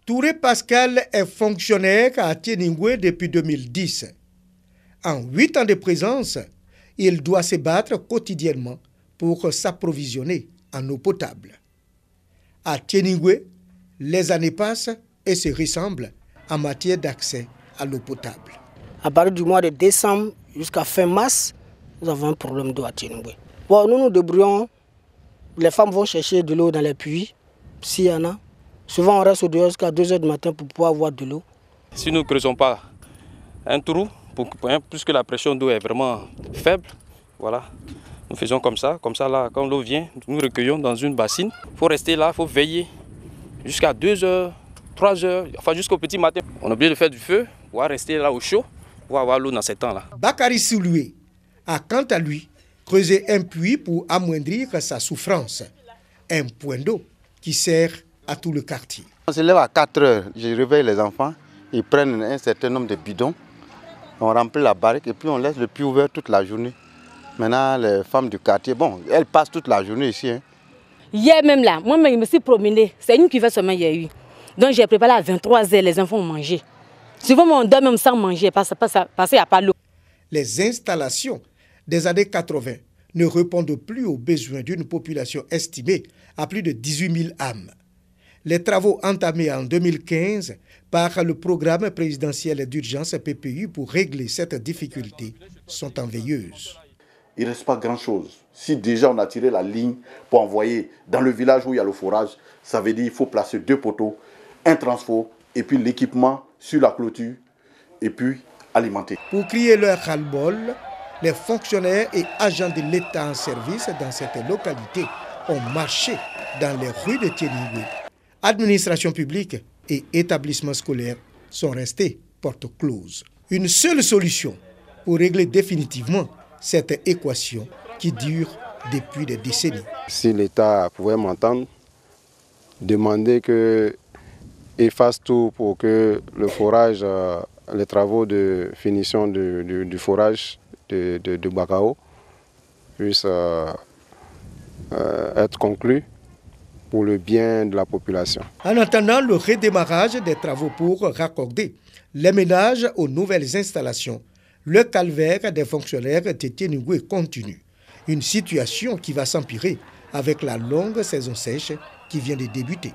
Touré Pascal est fonctionnaire à Tieningwe depuis 2010. En 8 ans de présence, il doit se battre quotidiennement pour s'approvisionner en eau potable. À Tieningwe, les années passent et se ressemblent en matière d'accès à l'eau potable. À partir du mois de décembre jusqu'à fin mars, nous avons un problème d'eau à Tieningwe. Bon, nous nous débrouillons. Les femmes vont chercher de l'eau dans les puits, s'il y en a. Souvent, on reste au dehors jusqu'à 2 h du matin pour pouvoir avoir de l'eau. Si nous ne creusons pas un trou, puisque la pression d'eau est vraiment faible, voilà, nous faisons comme ça là, quand l'eau vient, nous recueillons dans une bassine. Il faut rester là, il faut veiller jusqu'à 2 h, 3 h, enfin jusqu'au petit matin. On est obligé de faire du feu, on va rester là au chaud, pour avoir l'eau dans ces temps-là. Bakary Souloué a quant à lui creusé un puits pour amoindrir sa souffrance. Un point d'eau qui sert à tout le quartier. On se lève à 4 h, je réveille les enfants, ils prennent un certain nombre de bidons, on remplit la barrique et puis on laisse le puits ouvert toute la journée. Maintenant, les femmes du quartier, bon, elles passent toute la journée ici. Hier même là, moi je me suis promenée, c'est une cuvette seulement hier eu. Donc j'ai préparé à 23 h, les enfants ont mangé. Souvent on dort même sans manger parce qu'il n'y a pas l'eau. Les installations des années 80 ne répondent plus aux besoins d'une population estimée à plus de 18 000 âmes. Les travaux entamés en 2015 par le programme présidentiel d'urgence PPU pour régler cette difficulté sont en veilleuse. Il ne reste pas grand-chose. Si déjà on a tiré la ligne pour envoyer dans le village où il y a le forage, ça veut dire qu'il faut placer 2 poteaux, un transfo et puis l'équipement sur la clôture et puis alimenter. Pour crier leur ras-le-bol, les fonctionnaires et agents de l'État en service dans cette localité ont marché dans les rues de Tieningwe. Administration publique et établissements scolaires sont restés porte close. Une seule solution pour régler définitivement cette équation qui dure depuis des décennies. Si l'État pouvait m'entendre, demander qu'il fasse tout pour que le forage, les travaux de finition du forage de Bakao puissent être conclus pour le bien de la population. En attendant le redémarrage des travaux pour raccorder les ménages aux nouvelles installations, le calvaire des fonctionnaires de Tieningwe continue. Une situation qui va s'empirer avec la longue saison sèche qui vient de débuter.